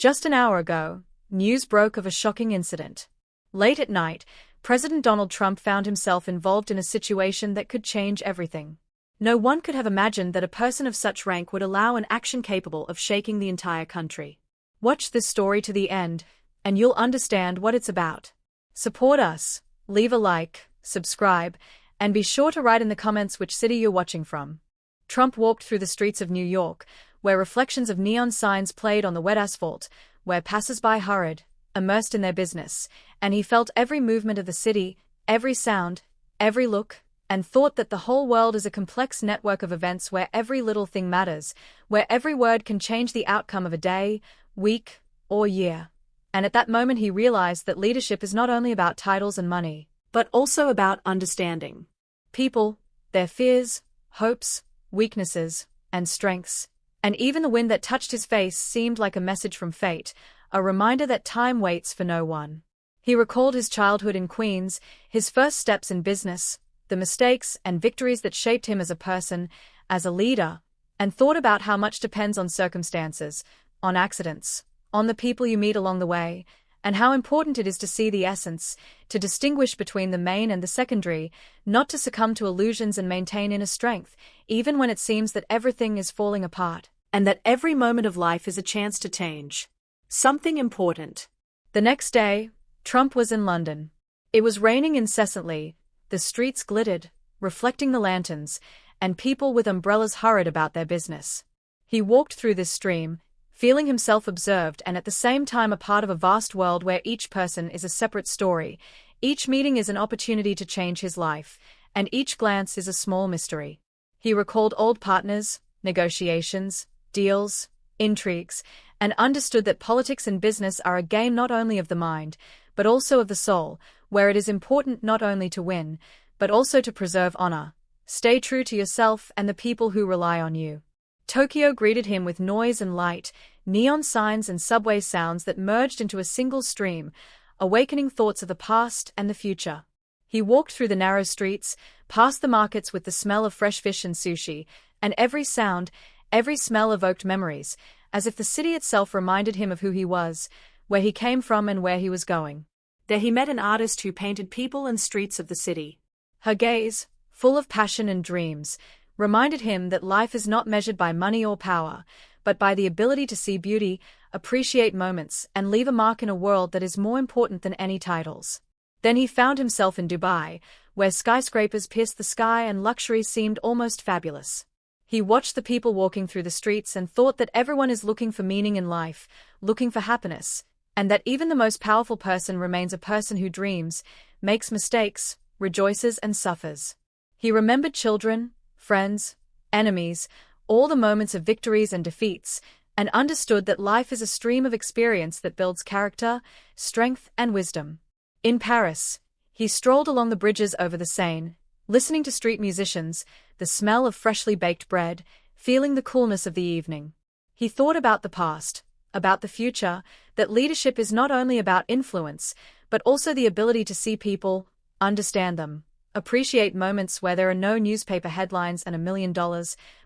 Just an hour ago, news broke of a shocking incident. Late at night, President Donald Trump found himself involved in a situation that could change everything. No one could have imagined that a person of such rank would allow an action capable of shaking the entire country. Watch this story to the end, and you'll understand what it's about. Support us, leave a like, subscribe, and be sure to write in the comments which city you're watching from. Trump walked through the streets of New York, where reflections of neon signs played on the wet asphalt, where passers-by hurried, immersed in their business, and he felt every movement of the city, every sound, every look, and thought that the whole world is a complex network of events where every little thing matters, where every word can change the outcome of a day, week, or year. And at that moment he realized that leadership is not only about titles and money, but also about understanding people, their fears, hopes, weaknesses, and strengths. And even the wind that touched his face seemed like a message from fate, a reminder that time waits for no one. He recalled his childhood in Queens, his first steps in business, the mistakes and victories that shaped him as a person, as a leader, and thought about how much depends on circumstances, on accidents, on the people you meet along the way, and how important it is to see the essence, to distinguish between the main and the secondary, not to succumb to illusions and maintain inner strength, even when it seems that everything is falling apart, and that every moment of life is a chance to change something important. The next day, Trump was in London. It was raining incessantly, the streets glittered, reflecting the lanterns, and people with umbrellas hurried about their business. He walked through this stream, feeling himself observed and at the same time a part of a vast world where each person is a separate story, each meeting is an opportunity to change his life, and each glance is a small mystery. He recalled old partners, negotiations, deals, intrigues, and understood that politics and business are a game not only of the mind, but also of the soul, where it is important not only to win, but also to preserve honor. Stay true to yourself and the people who rely on you. Tokyo greeted him with noise and light, neon signs and subway sounds that merged into a single stream, awakening thoughts of the past and the future. He walked through the narrow streets, past the markets with the smell of fresh fish and sushi, and every sound, every smell evoked memories, as if the city itself reminded him of who he was, where he came from and where he was going. There he met an artist who painted people and streets of the city. Her gaze, full of passion and dreams, reminded him that life is not measured by money or power, but by the ability to see beauty, appreciate moments, and leave a mark in a world that is more important than any titles. Then he found himself in Dubai, where skyscrapers pierced the sky and luxury seemed almost fabulous. He watched the people walking through the streets and thought that everyone is looking for meaning in life, looking for happiness, and that even the most powerful person remains a person who dreams, makes mistakes, rejoices and suffers. He remembered children, friends, enemies, all the moments of victories and defeats, and understood that life is a stream of experience that builds character, strength, and wisdom. In Paris, he strolled along the bridges over the Seine, listening to street musicians, the smell of freshly baked bread, feeling the coolness of the evening. He thought about the past, about the future, that leadership is not only about influence, but also the ability to see people, understand them, appreciate moments where there are no newspaper headlines and $1 million,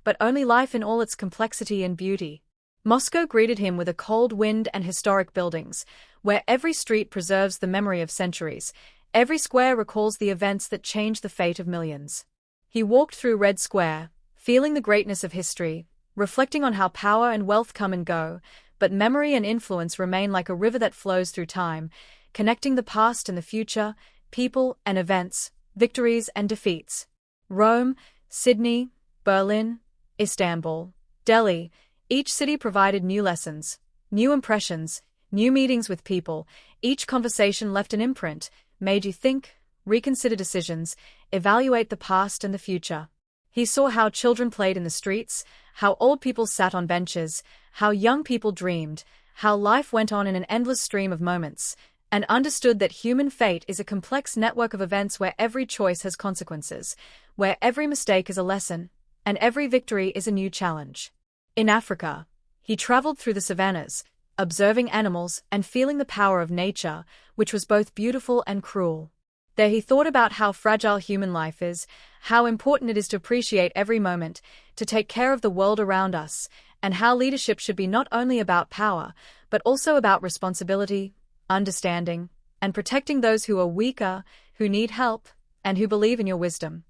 but only life in all its complexity and beauty. Moscow greeted him with a cold wind and historic buildings, where every street preserves the memory of centuries, every square recalls the events that changed the fate of millions. He walked through Red Square, feeling the greatness of history, reflecting on how power and wealth come and go, but memory and influence remain like a river that flows through time, connecting the past and the future, people and events, victories and defeats. Rome, Sydney, Berlin, Istanbul, Delhi, each city provided new lessons, new impressions, new meetings with people, each conversation left an imprint, made you think, reconsider decisions, evaluate the past and the future. He saw how children played in the streets, how old people sat on benches, how young people dreamed, how life went on in an endless stream of moments, and understood that human fate is a complex network of events where every choice has consequences, where every mistake is a lesson, and every victory is a new challenge. In Africa, he traveled through the savannas, observing animals and feeling the power of nature, which was both beautiful and cruel. There he thought about how fragile human life is, how important it is to appreciate every moment, to take care of the world around us, and how leadership should be not only about power, but also about responsibility, understanding, and protecting those who are weaker, who need help, and who believe in your wisdom.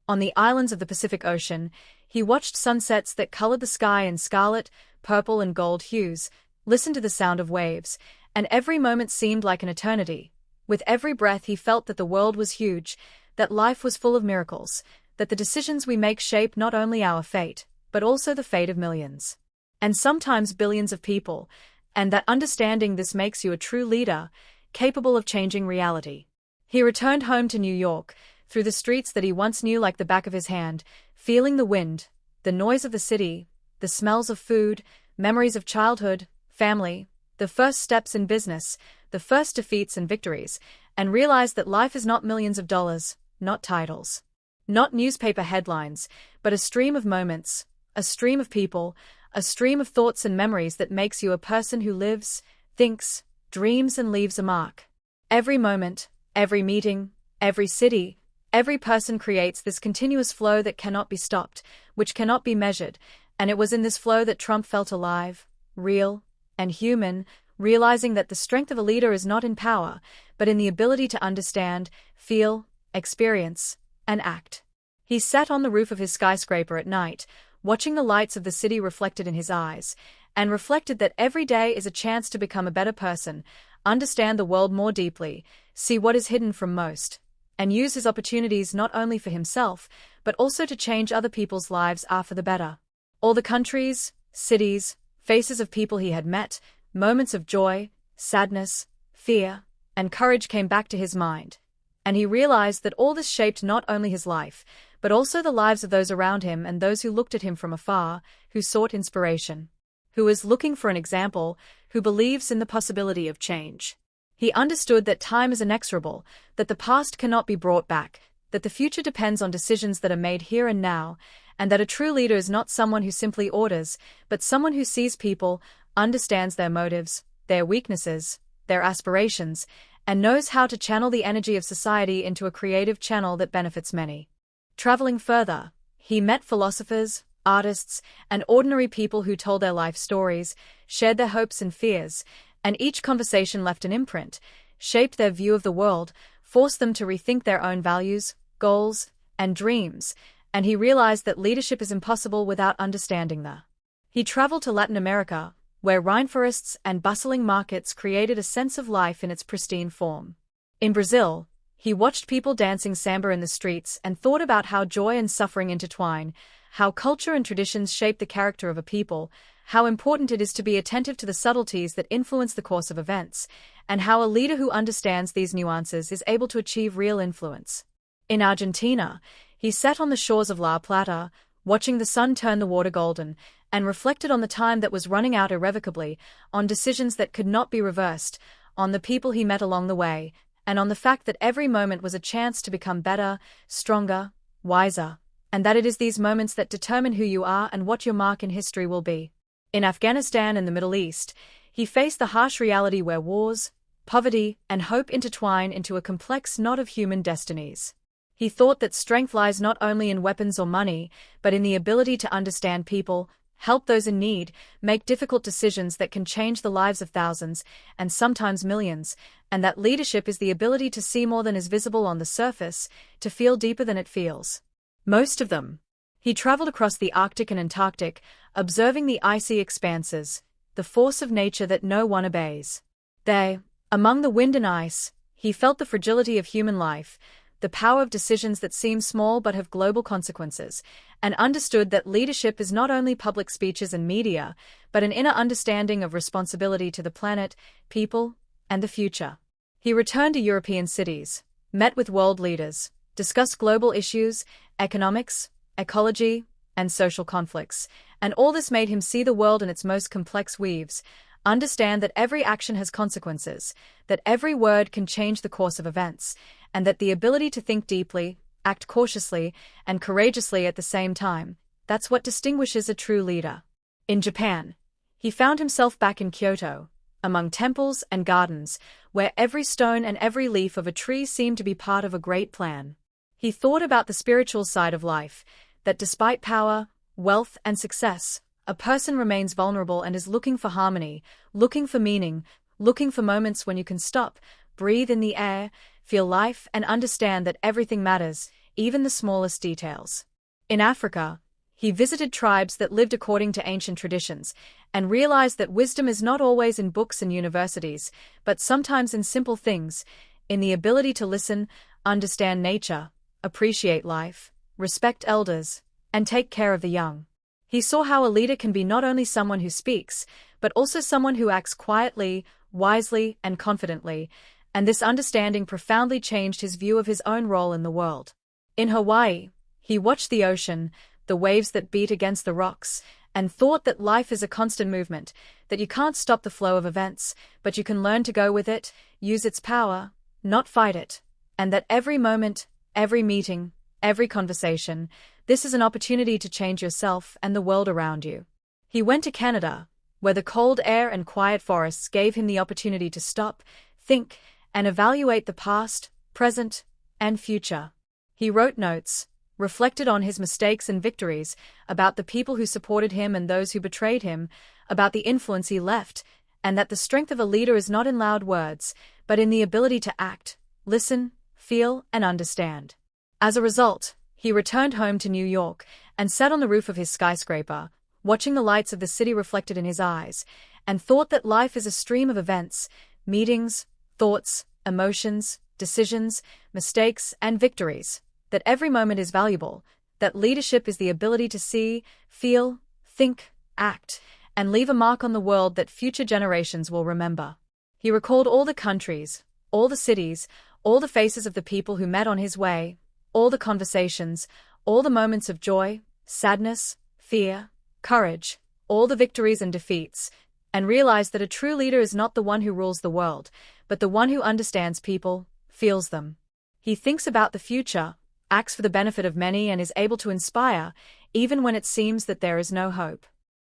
On the islands of the Pacific Ocean, he watched sunsets that colored the sky in scarlet, purple, and gold hues, listened to the sound of waves, and every moment seemed like an eternity. With every breath he felt that the world was huge, that life was full of miracles, that the decisions we make shape not only our fate, but also the fate of millions. And sometimes billions of people, and that understanding this makes you a true leader, capable of changing reality. He returned home to New York, through the streets that he once knew like the back of his hand, feeling the wind, the noise of the city, the smells of food, memories of childhood, family, the first steps in business, the first defeats and victories, and realized that life is not millions of dollars, not titles, not newspaper headlines, but a stream of moments, a stream of people, a stream of thoughts and memories that makes you a person who lives, thinks, dreams, and leaves a mark. Every moment, every meeting, every city, every person creates this continuous flow that cannot be stopped, which cannot be measured, and it was in this flow that Trump felt alive, real, and human, realizing that the strength of a leader is not in power, but in the ability to understand, feel, experience, and act. He sat on the roof of his skyscraper at night, watching the lights of the city reflected in his eyes, and reflected that every day is a chance to become a better person, understand the world more deeply, see what is hidden from most, and use his opportunities not only for himself, but also to change other people's lives for the better. All the countries, cities, faces of people he had met, moments of joy, sadness, fear, and courage came back to his mind, and he realized that all this shaped not only his life, but also the lives of those around him and those who looked at him from afar, who sought inspiration, who is looking for an example, who believes in the possibility of change. He understood that time is inexorable, that the past cannot be brought back, that the future depends on decisions that are made here and now, and that a true leader is not someone who simply orders, but someone who sees people, understands their motives, their weaknesses, their aspirations, and knows how to channel the energy of society into a creative channel that benefits many. Traveling further, he met philosophers, artists, and ordinary people who told their life stories, shared their hopes and fears, and each conversation left an imprint, shaped their view of the world, forced them to rethink their own values, goals, and dreams, and he realized that leadership is impossible without understanding the. He traveled to Latin America, where rainforests and bustling markets created a sense of life in its pristine form. In Brazil, he watched people dancing samba in the streets and thought about how joy and suffering intertwine, how culture and traditions shape the character of a people, how important it is to be attentive to the subtleties that influence the course of events, and how a leader who understands these nuances is able to achieve real influence. In Argentina, he sat on the shores of La Plata, watching the sun turn the water golden, and reflected on the time that was running out irrevocably, on decisions that could not be reversed, on the people he met along the way, and on the fact that every moment was a chance to become better, stronger, wiser, and that it is these moments that determine who you are and what your mark in history will be. In Afghanistan and the Middle East, he faced the harsh reality where wars, poverty, and hope intertwine into a complex knot of human destinies. He thought that strength lies not only in weapons or money, but in the ability to understand people, help those in need, make difficult decisions that can change the lives of thousands, and sometimes millions, and that leadership is the ability to see more than is visible on the surface, to feel deeper than it feels. Most of them. He traveled across the Arctic and Antarctic, observing the icy expanses, the force of nature that no one obeys. There, among the wind and ice, he felt the fragility of human life, the power of decisions that seem small but have global consequences, and understood that leadership is not only public speeches and media, but an inner understanding of responsibility to the planet, people, and the future. He returned to European cities, met with world leaders, discussed global issues, economics, ecology, and social conflicts, and all this made him see the world in its most complex weaves, understand that every action has consequences, that every word can change the course of events, and that the ability to think deeply, act cautiously, and courageously at the same time, that's what distinguishes a true leader. In Japan, he found himself back in Kyoto, among temples and gardens, where every stone and every leaf of a tree seemed to be part of a great plan. He thought about the spiritual side of life, that despite power, wealth, and success, A person remains vulnerable and is looking for harmony, looking for meaning, looking for moments when you can stop, breathe in the air, feel life, and understand that everything matters, even the smallest details. In Africa, he visited tribes that lived according to ancient traditions, and realized that wisdom is not always in books and universities, but sometimes in simple things, in the ability to listen, understand nature, appreciate life, respect elders, and take care of the young. He saw how a leader can be not only someone who speaks, but also someone who acts quietly, wisely, and confidently, and this understanding profoundly changed his view of his own role in the world. In Hawaii, he watched the ocean, the waves that beat against the rocks, and thought that life is a constant movement, that you can't stop the flow of events, but you can learn to go with it, use its power, not fight it, and that every moment, every meeting, every conversation, this is an opportunity to change yourself and the world around you. He went to Canada, where the cold air and quiet forests gave him the opportunity to stop, think, and evaluate the past, present, and future. He wrote notes, reflected on his mistakes and victories, about the people who supported him and those who betrayed him, about the influence he left, and that the strength of a leader is not in loud words, but in the ability to act, listen, feel, and understand. As a result, he returned home to New York and sat on the roof of his skyscraper, watching the lights of the city reflected in his eyes, and thought that life is a stream of events, meetings, thoughts, emotions, decisions, mistakes, and victories, that every moment is valuable, that leadership is the ability to see, feel, think, act, and leave a mark on the world that future generations will remember. He recalled all the countries, all the cities, all the faces of the people who met on his way, all the conversations, all the moments of joy, sadness, fear, courage, all the victories and defeats, and realized that a true leader is not the one who rules the world, but the one who understands people, feels them. He thinks about the future, acts for the benefit of many, and is able to inspire, even when it seems that there is no hope.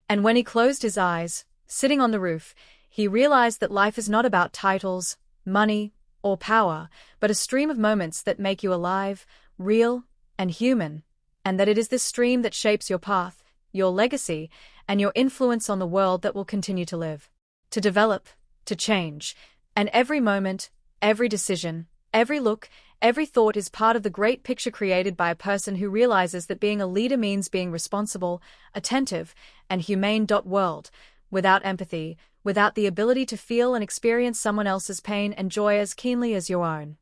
And when he closed his eyes, sitting on the roof, he realized that life is not about titles, money, or power, but a stream of moments that make you alive, real, and human, and that it is this stream that shapes your path, your legacy, and your influence on the world that will continue to live, to develop, to change, and every moment, every decision, every look, every thought is part of the great picture created by a person who realizes that being a leader means being responsible, attentive, and humane. World, without empathy, without the ability to feel and experience someone else's pain and joy as keenly as your own.